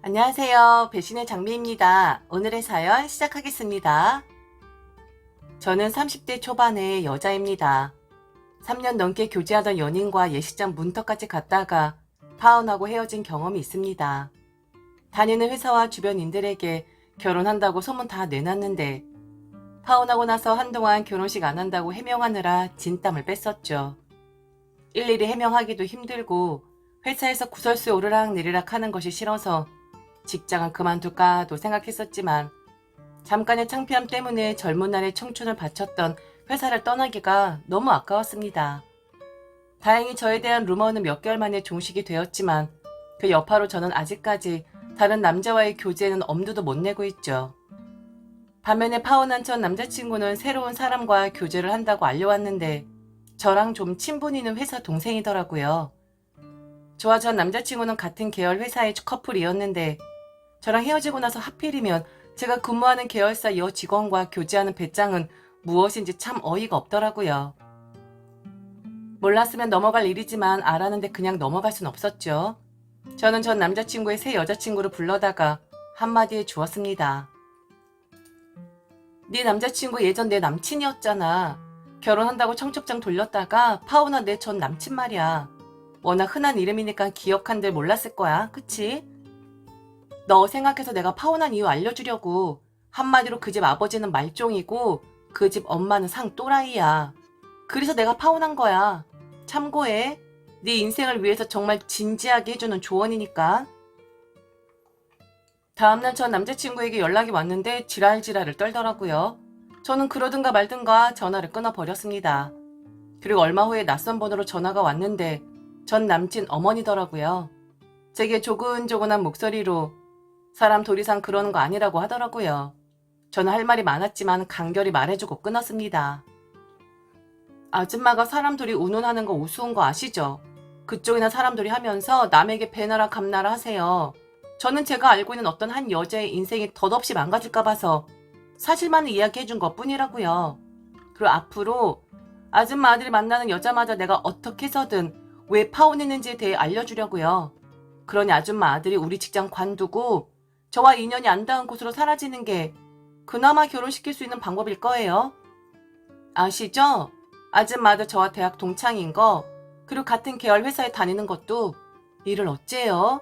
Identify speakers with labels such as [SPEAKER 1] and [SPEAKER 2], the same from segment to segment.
[SPEAKER 1] 안녕하세요. 배신의 장미입니다. 오늘의 사연 시작하겠습니다. 저는 30대 초반의 여자입니다. 3년 넘게 교제하던 연인과 예식장 문턱까지 갔다가 파혼하고 헤어진 경험이 있습니다. 다니는 회사와 주변인들에게 결혼한다고 소문 다 내놨는데 파혼하고 나서 한동안 결혼식 안 한다고 해명하느라 진땀을 뺐었죠. 일일이 해명하기도 힘들고 회사에서 구설수에 오르락내리락 하는 것이 싫어서 직장은 그만둘까도 생각했었지만 잠깐의 창피함 때문에 젊은 날의 청춘을 바쳤던 회사를 떠나기가 너무 아까웠습니다. 다행히 저에 대한 루머는 몇 개월 만에 종식이 되었지만 그 여파로 저는 아직까지 다른 남자와의 교제에는 엄두도 못 내고 있죠. 반면에 파혼한 전 남자친구는 새로운 사람과 교제를 한다고 알려왔는데 저랑 좀 친분 있는 회사 동생이더라고요. 저와 전 남자친구는 같은 계열 회사의 커플이었는데 저랑 헤어지고 나서 하필이면 제가 근무하는 계열사 여직원과 교제하는 배짱은 무엇인지 참 어이가 없더라고요. 몰랐으면 넘어갈 일이지만 알았는데 그냥 넘어갈 순 없었죠. 저는 전 남자친구의 새 여자친구를 불러다가 한마디 해주었습니다. 네 남자친구 예전 내 남친이었잖아. 결혼한다고 청첩장 돌렸다가 파혼한 내 전 남친 말이야. 워낙 흔한 이름이니까 기억한들 몰랐을 거야. 그치? 너 생각해서 내가 파혼한 이유 알려주려고. 한마디로 그 집 아버지는 말종이고 그 집 엄마는 상 또라이야. 그래서 내가 파혼한 거야. 참고해. 네 인생을 위해서 정말 진지하게 해주는 조언이니까. 다음날 전 남자친구에게 연락이 왔는데 지랄지랄을 떨더라고요. 저는 그러든가 말든가 전화를 끊어버렸습니다. 그리고 얼마 후에 낯선 번호로 전화가 왔는데 전 남친 어머니더라고요. 제게 조근조근한 목소리로 사람 도리상 그러는 거 아니라고 하더라고요. 저는 할 말이 많았지만 간결히 말해주고 끊었습니다. 아줌마가 사람들이 운운하는 거 우스운 거 아시죠? 그쪽이나 사람들이 하면서 남에게 배나라 감나라 하세요. 저는 제가 알고 있는 어떤 한 여자의 인생이 덧없이 망가질까 봐서 사실만을 이야기해준 것 뿐이라고요. 그리고 앞으로 아줌마 아들이 만나는 여자마다 내가 어떻게 해서든 왜 파혼했는지에 대해 알려주려고요. 그러니 아줌마 아들이 우리 직장 관두고 저와 인연이 안 닿은 곳으로 사라지는 게 그나마 결혼시킬 수 있는 방법일 거예요. 아시죠? 아줌마 아들 저와 대학 동창인 거, 그리고 같은 계열 회사에 다니는 것도 일을 어째요?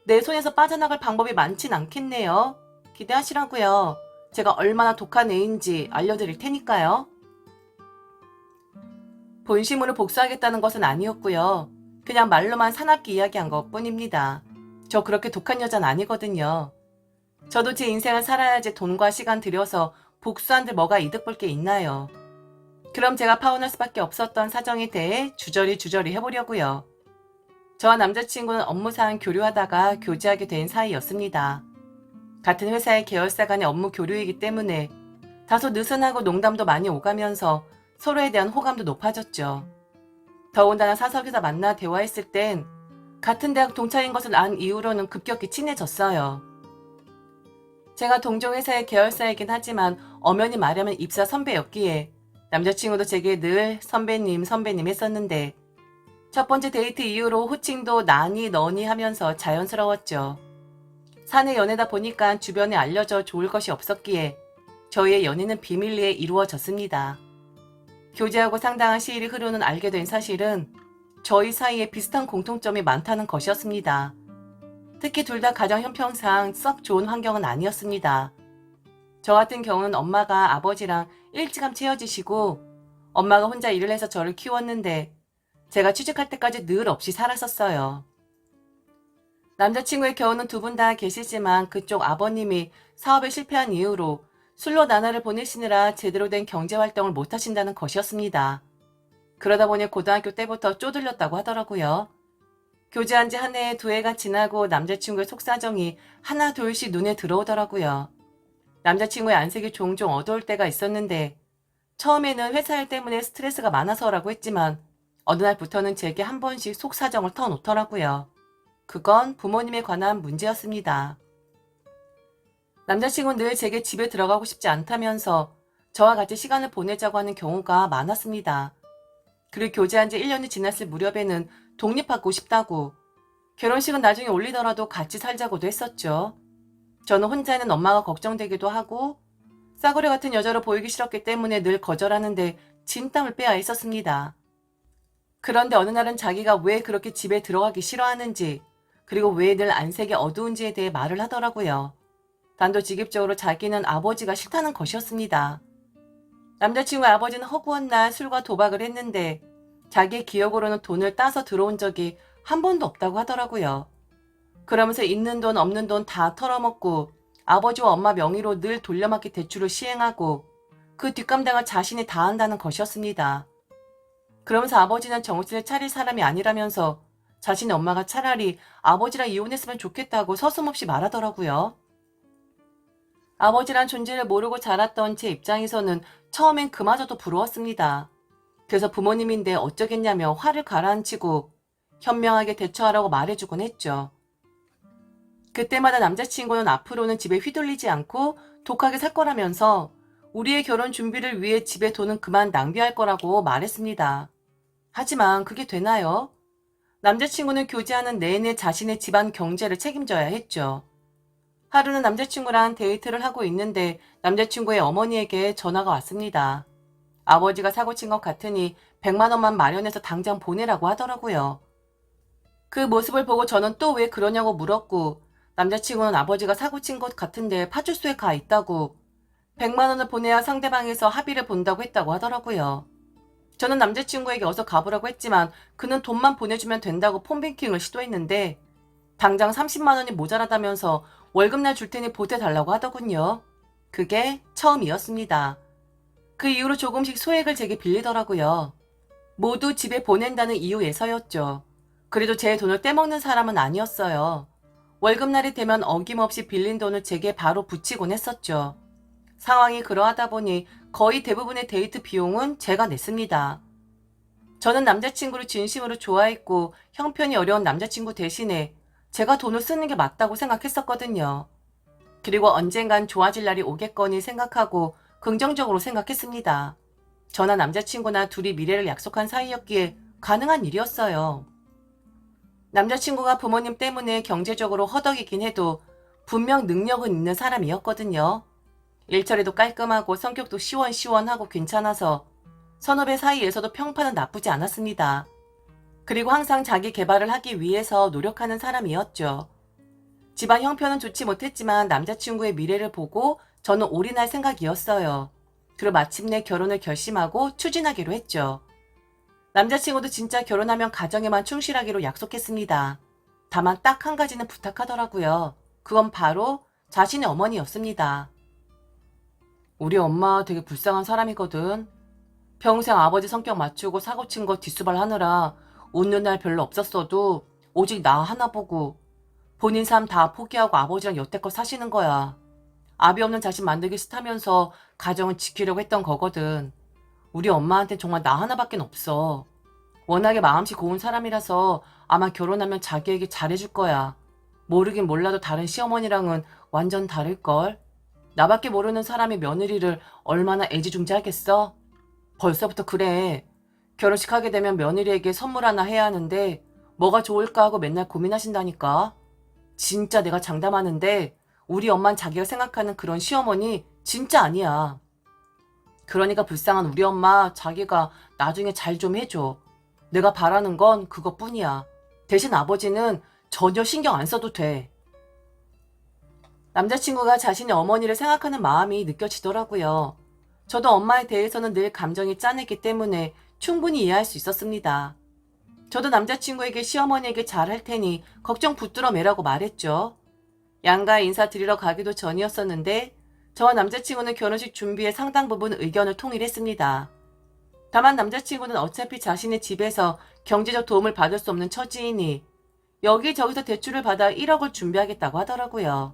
[SPEAKER 1] 내 손에서 빠져나갈 방법이 많진 않겠네요. 기대하시라고요. 제가 얼마나 독한 애인지 알려드릴 테니까요. 본심으로 복수하겠다는 것은 아니었고요. 그냥 말로만 사납게 이야기한 것 뿐입니다. 저 그렇게 독한 여자는 아니거든요. 저도 제 인생을 살아야지 돈과 시간 들여서 복수한들 뭐가 이득 볼 게 있나요. 그럼 제가 파혼할 수밖에 없었던 사정에 대해 주저리 해보려고요. 저와 남자친구는 업무상 교류하다가 교제하게 된 사이였습니다. 같은 회사의 계열사 간의 업무 교류이기 때문에 다소 느슨하고 농담도 많이 오가면서 서로에 대한 호감도 높아졌죠. 더군다나 사석에서 만나 대화했을 땐 같은 대학 동창인 것을 안 이후로는 급격히 친해졌어요. 제가 동종회사의 계열사이긴 하지만 엄연히 말하면 입사 선배였기에 남자친구도 제게 늘 선배님 했었는데 첫 번째 데이트 이후로 호칭도 나니 너니 하면서 자연스러웠죠. 사내 연애다 보니까 주변에 알려져 좋을 것이 없었기에 저희의 연애는 비밀리에 이루어졌습니다. 교제하고 상당한 시일이 흐르는 알게 된 사실은 저희 사이에 비슷한 공통점이 많다는 것이었습니다. 특히 둘 다 가정 형편상 썩 좋은 환경은 아니었습니다. 저 같은 경우는 엄마가 아버지랑 일찌감치 헤어지시고 엄마가 혼자 일을 해서 저를 키웠는데 제가 취직할 때까지 늘 없이 살았었어요. 남자친구의 경우는 두 분 다 계시지만 그쪽 아버님이 사업에 실패한 이후로 술로 나날을 보내시느라 제대로 된 경제활동을 못하신다는 것이었습니다. 그러다 보니 고등학교 때부터 쪼들렸다고 하더라고요. 교제한 지 한 해, 두 해가 지나고 남자친구의 속사정이 하나 둘씩 눈에 들어오더라고요. 남자친구의 안색이 종종 어두울 때가 있었는데 처음에는 회사 일 때문에 스트레스가 많아서라고 했지만 어느 날부터는 제게 한 번씩 속사정을 터놓더라고요. 그건 부모님에 관한 문제였습니다. 남자친구는 늘 제게 집에 들어가고 싶지 않다면서 저와 같이 시간을 보내자고 하는 경우가 많았습니다. 그리고 교제한 지 1년이 지났을 무렵에는 독립하고 싶다고, 결혼식은 나중에 올리더라도 같이 살자고도 했었죠. 저는 혼자 있는 엄마가 걱정되기도 하고 싸구려 같은 여자로 보이기 싫었기 때문에 늘 거절하는데 진땀을 빼야 했었습니다. 그런데 어느 날은 자기가 왜 그렇게 집에 들어가기 싫어하는지, 그리고 왜 늘 안색이 어두운지에 대해 말을 하더라고요. 단도직입적으로 자기는 아버지가 싫다는 것이었습니다. 남자친구의 아버지는 허구한 날 술과 도박을 했는데 자기의 기억으로는 돈을 따서 들어온 적이 한 번도 없다고 하더라고요. 그러면서 있는 돈 없는 돈 다 털어먹고 아버지와 엄마 명의로 늘 돌려막기 대출을 시행하고 그 뒷감당을 자신이 다 한다는 것이었습니다. 그러면서 아버지는 정신을 차릴 사람이 아니라면서 자신의 엄마가 차라리 아버지랑 이혼했으면 좋겠다고 서슴없이 말하더라고요. 아버지란 존재를 모르고 자랐던 제 입장에서는 처음엔 그마저도 부러웠습니다. 그래서 부모님인데 어쩌겠냐며 화를 가라앉히고 현명하게 대처하라고 말해주곤 했죠. 그때마다 남자친구는 앞으로는 집에 휘둘리지 않고 독하게 살 거라면서 우리의 결혼 준비를 위해 집에 돈은 그만 낭비할 거라고 말했습니다. 하지만 그게 되나요? 남자친구는 교제하는 내내 자신의 집안 경제를 책임져야 했죠. 하루는 남자친구랑 데이트를 하고 있는데 남자친구의 어머니에게 전화가 왔습니다. 아버지가 사고친 것 같으니 100만 원만 마련해서 당장 보내라고 하더라고요. 그 모습을 보고 저는 또 왜 그러냐고 물었고 남자친구는 아버지가 사고친 것 같은데 파출소에 가 있다고 100만 원을 보내야 상대방에서 합의를 본다고 했다고 하더라고요. 저는 남자친구에게 어서 가보라고 했지만 그는 돈만 보내주면 된다고 폰뱅킹을 시도했는데 당장 30만 원이 모자라다면서 월급날 줄 테니 보태달라고 하더군요. 그게 처음이었습니다. 그 이후로 조금씩 소액을 제게 빌리더라고요. 모두 집에 보낸다는 이유에서였죠. 그래도 제 돈을 떼먹는 사람은 아니었어요. 월급날이 되면 어김없이 빌린 돈을 제게 바로 붙이곤 했었죠. 상황이 그러하다 보니 거의 대부분의 데이트 비용은 제가 냈습니다. 저는 남자친구를 진심으로 좋아했고 형편이 어려운 남자친구 대신에 제가 돈을 쓰는 게 맞다고 생각했었거든요. 그리고 언젠간 좋아질 날이 오겠거니 생각하고 긍정적으로 생각했습니다. 저나 남자친구나 둘이 미래를 약속한 사이였기에 가능한 일이었어요. 남자친구가 부모님 때문에 경제적으로 허덕이긴 해도 분명 능력은 있는 사람이었거든요. 일처리도 깔끔하고 성격도 시원시원하고 괜찮아서 선후배 사이에서도 평판은 나쁘지 않았습니다. 그리고 항상 자기 개발을 하기 위해서 노력하는 사람이었죠. 집안 형편은 좋지 못했지만 남자친구의 미래를 보고 저는 올인할 생각이었어요. 그리고 마침내 결혼을 결심하고 추진하기로 했죠. 남자친구도 진짜 결혼하면 가정에만 충실하기로 약속했습니다. 다만 딱 한 가지는 부탁하더라고요. 그건 바로 자신의 어머니였습니다. 우리 엄마 되게 불쌍한 사람이거든. 평생 아버지 성격 맞추고 사고친 거 뒷수발 하느라 웃는 날 별로 없었어도 오직 나 하나 보고 본인 삶 다 포기하고 아버지랑 여태껏 사시는 거야. 아비 없는 자식 만들기 싫다면서 가정을 지키려고 했던 거거든. 우리 엄마한테 정말 나 하나밖에 없어. 워낙에 마음씨 고운 사람이라서 아마 결혼하면 자기에게 잘해줄 거야. 모르긴 몰라도 다른 시어머니랑은 완전 다를걸. 나밖에 모르는 사람이 며느리를 얼마나 애지중지하겠어? 벌써부터 그래. 결혼식 하게 되면 며느리에게 선물 하나 해야 하는데 뭐가 좋을까 하고 맨날 고민하신다니까. 진짜 내가 장담하는데 우리 엄만 자기가 생각하는 그런 시어머니 진짜 아니야. 그러니까 불쌍한 우리 엄마 자기가 나중에 잘 좀 해줘. 내가 바라는 건 그것뿐이야. 대신 아버지는 전혀 신경 안 써도 돼. 남자친구가 자신의 어머니를 생각하는 마음이 느껴지더라고요. 저도 엄마에 대해서는 늘 감정이 짠했기 때문에 충분히 이해할 수 있었습니다. 저도 남자친구에게 시어머니에게 잘할 테니 걱정 붙들어 매라고 말했죠. 양가에 인사드리러 가기도 전이었었는데 저와 남자친구는 결혼식 준비에 상당 부분 의견을 통일했습니다. 다만 남자친구는 어차피 자신의 집에서 경제적 도움을 받을 수 없는 처지이니 여기저기서 대출을 받아 1억을 준비하겠다고 하더라고요.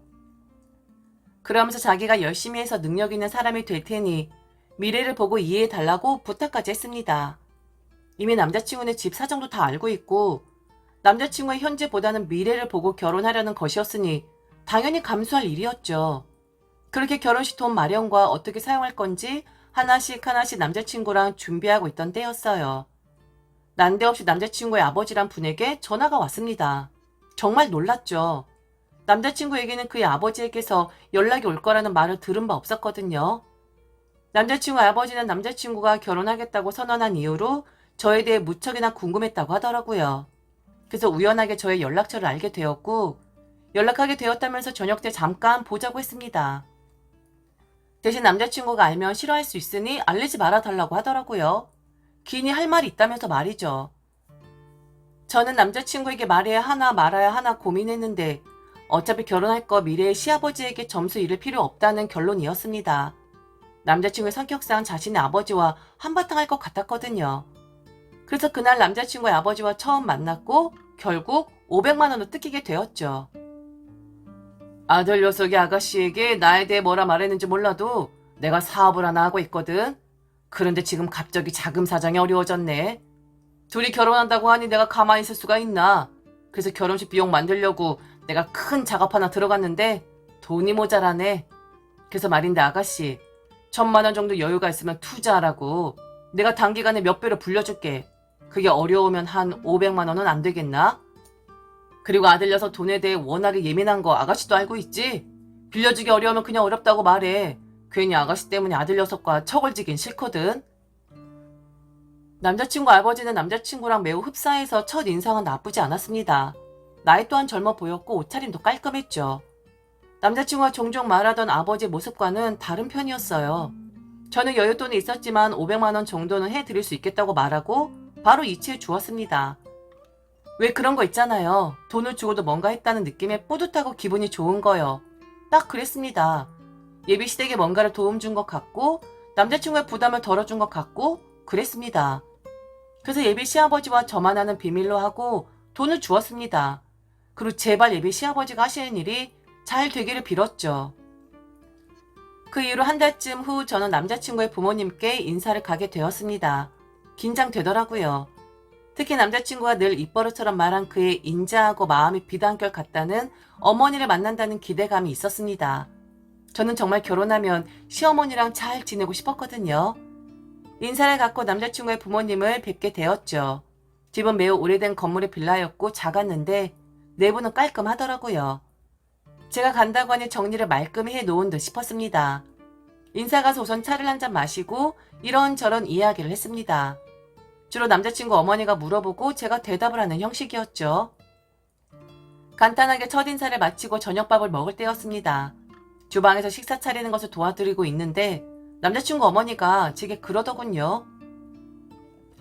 [SPEAKER 1] 그러면서 자기가 열심히 해서 능력 있는 사람이 될 테니 미래를 보고 이해해달라고 부탁까지 했습니다. 이미 남자친구는 집 사정도 다 알고 있고 남자친구의 현재보다는 미래를 보고 결혼하려는 것이었으니 당연히 감수할 일이었죠. 그렇게 결혼식 돈 마련과 어떻게 사용할 건지 하나씩 남자친구랑 준비하고 있던 때였어요. 난데없이 남자친구의 아버지란 분에게 전화가 왔습니다. 정말 놀랐죠. 남자친구에게는 그의 아버지에게서 연락이 올 거라는 말을 들은 바 없었거든요. 남자친구 아버지는 남자친구가 결혼하겠다고 선언한 이후로 저에 대해 무척이나 궁금했다고 하더라고요. 그래서 우연하게 저의 연락처를 알게 되었고 연락하게 되었다면서 저녁 때 잠깐 보자고 했습니다. 대신 남자친구가 알면 싫어할 수 있으니 알리지 말아달라고 하더라고요. 괜히 할 말이 있다면서 말이죠. 저는 남자친구에게 말해야 하나 말아야 하나 고민했는데 어차피 결혼할 거 미래의 시아버지에게 점수 잃을 필요 없다는 결론이었습니다. 남자친구의 성격상 자신의 아버지와 한바탕 할 것 같았거든요. 그래서 그날 남자친구의 아버지와 처음 만났고 결국 500만 원을 뜯기게 되었죠. 아들 녀석이 아가씨에게 나에 대해 뭐라 말했는지 몰라도 내가 사업을 하나 하고 있거든. 그런데 지금 갑자기 자금 사정이 어려워졌네. 둘이 결혼한다고 하니 내가 가만히 있을 수가 있나. 그래서 결혼식 비용 만들려고 내가 큰 작업 하나 들어갔는데 돈이 모자라네. 그래서 말인데 아가씨 1,000만 원 정도 여유가 있으면 투자하라고. 내가 단기간에 몇 배로 불려줄게. 그게 어려우면 한 500만 원은 안 되겠나? 그리고 아들 녀석 돈에 대해 워낙에 예민한 거 아가씨도 알고 있지? 빌려주기 어려우면 그냥 어렵다고 말해. 괜히 아가씨 때문에 아들 녀석과 척을지긴 싫거든. 남자친구 아버지는 남자친구랑 매우 흡사해서 첫 인상은 나쁘지 않았습니다. 나이 또한 젊어 보였고 옷차림도 깔끔했죠. 남자친구가 종종 말하던 아버지의 모습과는 다른 편이었어요. 저는 여윳돈이 있었지만 500만 원 정도는 해드릴 수 있겠다고 말하고 바로 이체해 주었습니다. 왜 그런 거 있잖아요. 돈을 주고도 뭔가 했다는 느낌에 뿌듯하고 기분이 좋은 거요. 딱 그랬습니다. 예비시댁에 뭔가를 도움 준 것 같고 남자친구의 부담을 덜어준 것 같고 그랬습니다. 그래서 예비 시아버지와 저만 아는 비밀로 하고 돈을 주었습니다. 그리고 제발 예비 시아버지가 하시는 일이 잘 되기를 빌었죠. 그 이후로 한 달쯤 후 저는 남자친구의 부모님께 인사를 가게 되었습니다. 긴장되더라고요. 특히 남자친구가 늘 입버릇처럼 말한 그의 인자하고 마음이 비단결 같다는 어머니를 만난다는 기대감이 있었습니다. 저는 정말 결혼하면 시어머니랑 잘 지내고 싶었거든요. 인사를 갖고 남자친구의 부모님을 뵙게 되었죠. 집은 매우 오래된 건물의 빌라였고 작았는데 내부는 깔끔하더라고요. 제가 간다고 하니 정리를 말끔히 해놓은 듯 싶었습니다. 인사 가서 우선 차를 한잔 마시고 이런저런 이야기를 했습니다. 주로 남자친구 어머니가 물어보고 제가 대답을 하는 형식이었죠. 간단하게 첫인사를 마치고 저녁밥을 먹을 때였습니다. 주방에서 식사 차리는 것을 도와드리고 있는데 남자친구 어머니가 제게 그러더군요.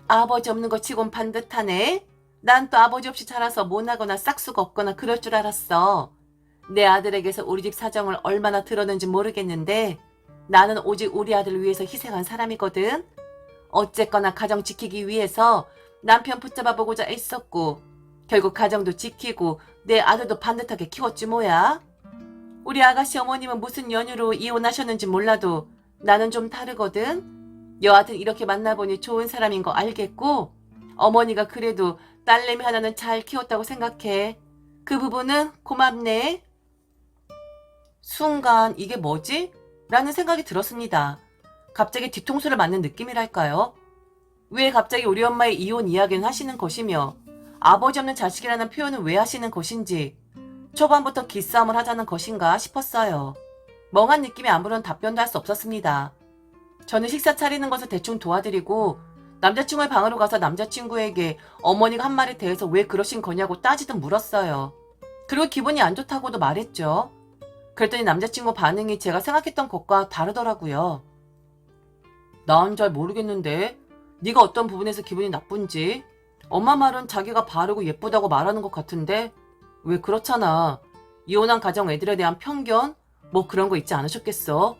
[SPEAKER 1] 아버지 없는 거 치곤 반듯하네. 난 또 아버지 없이 자라서 못하거나 싹수가 없거나 그럴 줄 알았어. 내 아들에게서 우리 집 사정을 얼마나 들었는지 모르겠는데 나는 오직 우리 아들을 위해서 희생한 사람이거든. 어쨌거나 가정 지키기 위해서 남편 붙잡아보고자 애썼고 결국 가정도 지키고 내 아들도 반듯하게 키웠지 뭐야. 우리 아가씨 어머님은 무슨 연유로 이혼하셨는지 몰라도 나는 좀 다르거든. 여하튼 이렇게 만나보니 좋은 사람인 거 알겠고 어머니가 그래도 딸내미 하나는 잘 키웠다고 생각해. 그 부분은 고맙네. 순간 이게 뭐지? 라는 생각이 들었습니다. 갑자기 뒤통수를 맞는 느낌이랄까요? 왜 갑자기 우리 엄마의 이혼 이야기는 하시는 것이며 아버지 없는 자식이라는 표현은 왜 하시는 것인지 초반부터 기싸움을 하자는 것인가 싶었어요. 멍한 느낌에 아무런 답변도 할 수 없었습니다. 저는 식사 차리는 것을 대충 도와드리고 남자친구의 방으로 가서 남자친구에게 어머니가 한 말에 대해서 왜 그러신 거냐고 따지듯 물었어요. 그리고 기분이 안 좋다고도 말했죠. 그랬더니 남자친구 반응이 제가 생각했던 것과 다르더라고요. 난 잘 모르겠는데 네가 어떤 부분에서 기분이 나쁜지. 엄마 말은 자기가 바르고 예쁘다고 말하는 것 같은데 왜 그렇잖아. 이혼한 가정 애들에 대한 편견? 뭐 그런 거 있지 않으셨겠어?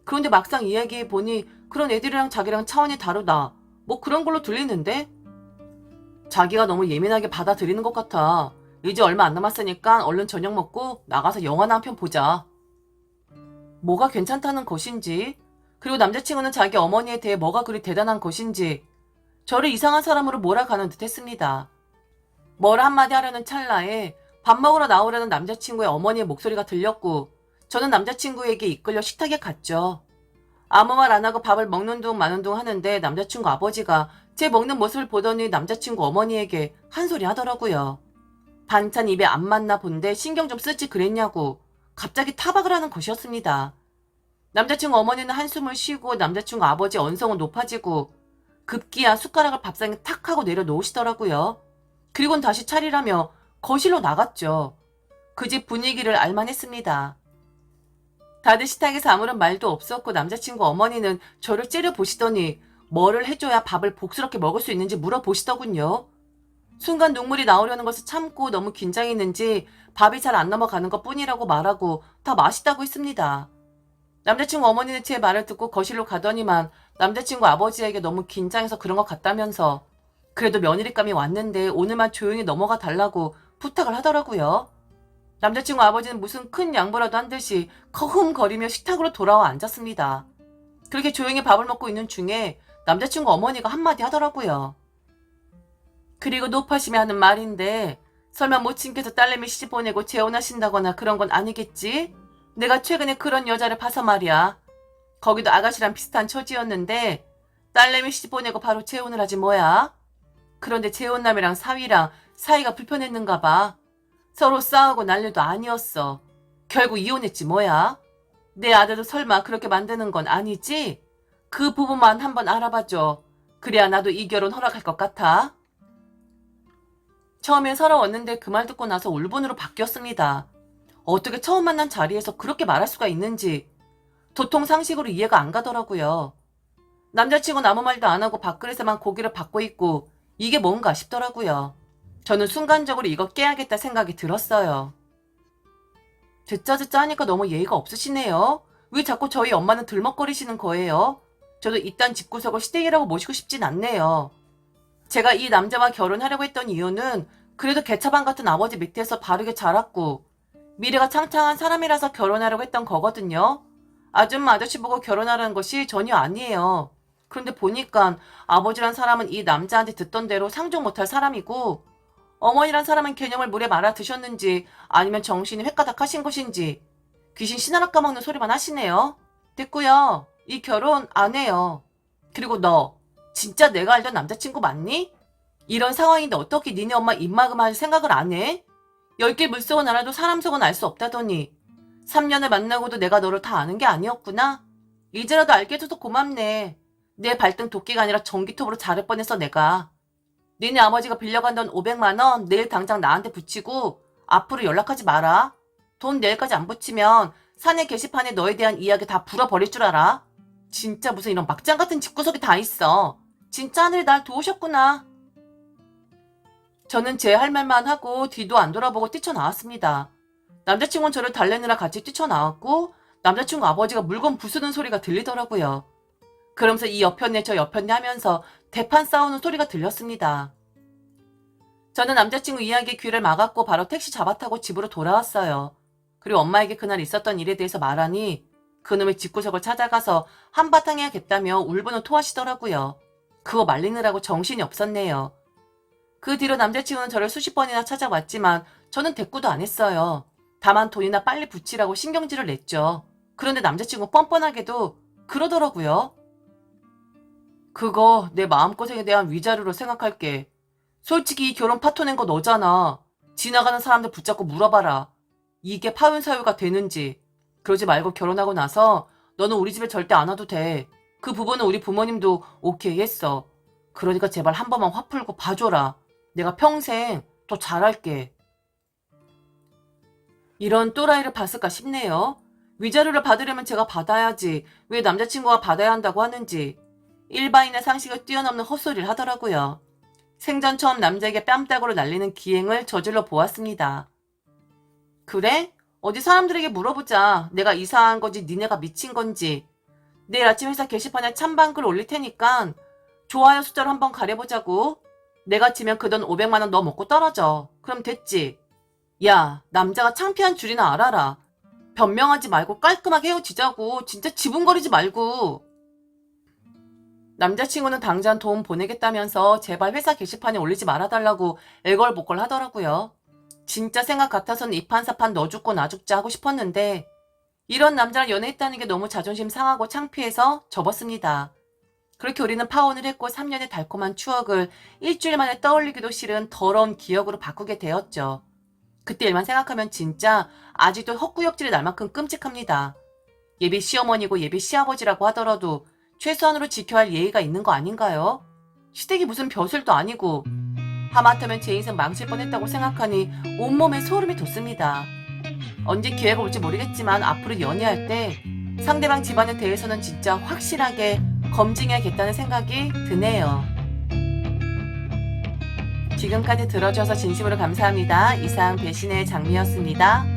[SPEAKER 1] 그런데 막상 이야기해보니 그런 애들이랑 자기랑 차원이 다르다. 뭐 그런 걸로 들리는데? 자기가 너무 예민하게 받아들이는 것 같아. 이제 얼마 안 남았으니까 얼른 저녁 먹고 나가서 영화나 한 편 보자. 뭐가 괜찮다는 것인지, 그리고 남자친구는 자기 어머니에 대해 뭐가 그리 대단한 것인지 저를 이상한 사람으로 몰아가는 듯 했습니다. 뭘 한마디 하려는 찰나에 밥 먹으러 나오려는 남자친구의 어머니의 목소리가 들렸고 저는 남자친구에게 이끌려 식탁에 갔죠. 아무 말 안 하고 밥을 먹는 둥 마는 둥 하는데 남자친구 아버지가 제 먹는 모습을 보더니 남자친구 어머니에게 한 소리 하더라고요. 반찬 입에 안 맞나 본데 신경 좀 쓰지 그랬냐고 갑자기 타박을 하는 것이었습니다. 남자친구 어머니는 한숨을 쉬고 남자친구 아버지 언성은 높아지고 급기야 숟가락을 밥상에 탁 하고 내려놓으시더라고요. 그리고는 다시 차리라며 거실로 나갔죠. 그 집 분위기를 알만했습니다. 다들 식탁에서 아무런 말도 없었고 남자친구 어머니는 저를 째려보시더니 뭐를 해줘야 밥을 복스럽게 먹을 수 있는지 물어보시더군요. 순간 눈물이 나오려는 것을 참고 너무 긴장했는지 밥이 잘 안 넘어가는 것 뿐이라고 말하고 다 맛있다고 했습니다. 남자친구 어머니는 제 말을 듣고 거실로 가더니만 남자친구 아버지에게 너무 긴장해서 그런 것 같다면서 그래도 며느리감이 왔는데 오늘만 조용히 넘어가 달라고 부탁을 하더라고요. 남자친구 아버지는 무슨 큰 양보라도 한 듯이 커흠거리며 식탁으로 돌아와 앉았습니다. 그렇게 조용히 밥을 먹고 있는 중에 남자친구 어머니가 한마디 하더라고요. 그리고 높아심이 하는 말인데 설마 모친께서 딸내미 시집 보내고 재혼하신다거나 그런 건 아니겠지? 내가 최근에 그런 여자를 봐서 말이야. 거기도 아가씨랑 비슷한 처지였는데 딸내미 시집 보내고 바로 재혼을 하지 뭐야. 그런데 재혼남이랑 사위랑 사이가 불편했는가 봐. 서로 싸우고 난리도 아니었어. 결국 이혼했지 뭐야. 내 아들도 설마 그렇게 만드는 건 아니지? 그 부분만 한번 알아봐줘. 그래야 나도 이 결혼 허락할 것 같아. 처음엔 서러웠는데 그 말 듣고 나서 울분으로 바뀌었습니다. 어떻게 처음 만난 자리에서 그렇게 말할 수가 있는지 도통 상식으로 이해가 안 가더라고요. 남자친구는 아무 말도 안 하고 밥그릇에만 고기를 받고 있고 이게 뭔가 싶더라고요. 저는 순간적으로 이거 깨야겠다 생각이 들었어요. 듣자 하니까 너무 예의가 없으시네요. 왜 자꾸 저희 엄마는 들먹거리시는 거예요? 저도 이딴 집구석을 시댁이라고 모시고 싶진 않네요. 제가 이 남자와 결혼하려고 했던 이유는 그래도 개차반 같은 아버지 밑에서 바르게 자랐고 미래가 창창한 사람이라서 결혼하려고 했던 거거든요. 아줌마 아저씨 보고 결혼하라는 것이 전혀 아니에요. 그런데 보니까 아버지란 사람은 이 남자한테 듣던 대로 상종 못할 사람이고 어머니란 사람은 개념을 물에 말아 드셨는지 아니면 정신이 횟가닥 하신 것인지 귀신 씨나락 까먹는 소리만 하시네요. 됐고요. 이 결혼 안 해요. 그리고 너 진짜 내가 알던 남자친구 맞니? 이런 상황인데 어떻게 니네 엄마 입막음할 생각을 안 해? 10개 물속은 알아도 사람 속은 알 수 없다더니 3년을 만나고도 내가 너를 다 아는 게 아니었구나? 이제라도 알게 해줘서 고맙네. 내 발등 도끼가 아니라 전기톱으로 자를 뻔했어 내가. 니네 아버지가 빌려간 돈 500만 원 내일 당장 나한테 붙이고 앞으로 연락하지 마라. 돈 내일까지 안 붙이면 사내 게시판에 너에 대한 이야기 다 불어버릴 줄 알아. 진짜 무슨 이런 막장 같은 집구석이 다 있어. 진짜 하늘이 날 도우셨구나. 저는 제 할 말만 하고 뒤도 안 돌아보고 뛰쳐나왔습니다. 남자친구는 저를 달래느라 같이 뛰쳐나왔고 남자친구 아버지가 물건 부수는 소리가 들리더라고요. 그러면서 이 옆편네 저 옆편네 하면서 대판 싸우는 소리가 들렸습니다. 저는 남자친구 이야기에 귀를 막았고 바로 택시 잡아타고 집으로 돌아왔어요. 그리고 엄마에게 그날 있었던 일에 대해서 말하니 그놈의 집구석을 찾아가서 한바탕 해야겠다며 울분을 토하시더라고요. 그거 말리느라고 정신이 없었네요. 그 뒤로 남자친구는 저를 수십 번이나 찾아왔지만 저는 대꾸도 안 했어요. 다만 돈이나 빨리 붙이라고 신경질을 냈죠. 그런데 남자친구 뻔뻔하게도 그러더라고요. 그거 내 마음고생에 대한 위자료로 생각할게. 솔직히 이 결혼 파토 낸 거 너잖아. 지나가는 사람들 붙잡고 물어봐라. 이게 파혼사유가 되는지. 그러지 말고 결혼하고 나서 너는 우리 집에 절대 안 와도 돼. 그 부분은 우리 부모님도 오케이 했어. 그러니까 제발 한 번만 화 풀고 봐줘라. 내가 평생 더 잘할게. 이런 또라이를 봤을까 싶네요. 위자료를 받으려면 제가 받아야지 왜 남자친구가 받아야 한다고 하는지 일반인의 상식을 뛰어넘는 헛소리를 하더라고요. 생전 처음 남자에게 뺨따구로 날리는 기행을 저질러 보았습니다. 그래? 어디 사람들에게 물어보자. 내가 이상한 건지 니네가 미친 건지. 내일 아침 회사 게시판에 찬반글 올릴 테니까 좋아요 숫자로 한번 가려보자고. 내가 지면 그 돈 500만 원 너 먹고 떨어져. 그럼 됐지. 야, 남자가 창피한 줄이나 알아라. 변명하지 말고 깔끔하게 헤어지자고. 진짜 지분거리지 말고. 남자친구는 당장 돈 보내겠다면서 제발 회사 게시판에 올리지 말아달라고 애걸복걸 하더라고요. 진짜 생각 같아서는 이판사판 너 죽고 나 죽자 하고 싶었는데 이런 남자랑 연애했다는 게 너무 자존심 상하고 창피해서 접었습니다. 그렇게 우리는 파혼을 했고 3년의 달콤한 추억을 일주일 만에 떠올리기도 싫은 더러운 기억으로 바꾸게 되었죠. 그때 일만 생각하면 진짜 아직도 헛구역질이 날 만큼 끔찍합니다. 예비 시어머니고 예비 시아버지라고 하더라도 최소한으로 지켜야 할 예의가 있는 거 아닌가요? 시댁이 무슨 벼슬도 아니고 하마터면 제 인생 망칠 뻔했다고 생각하니 온몸에 소름이 돋습니다. 언제 기회가 올지 모르겠지만 앞으로 연애할 때 상대방 집안에 대해서는 진짜 확실하게 검증해야겠다는 생각이 드네요. 지금까지 들어줘서 진심으로 감사합니다. 이상 배신의 장미였습니다.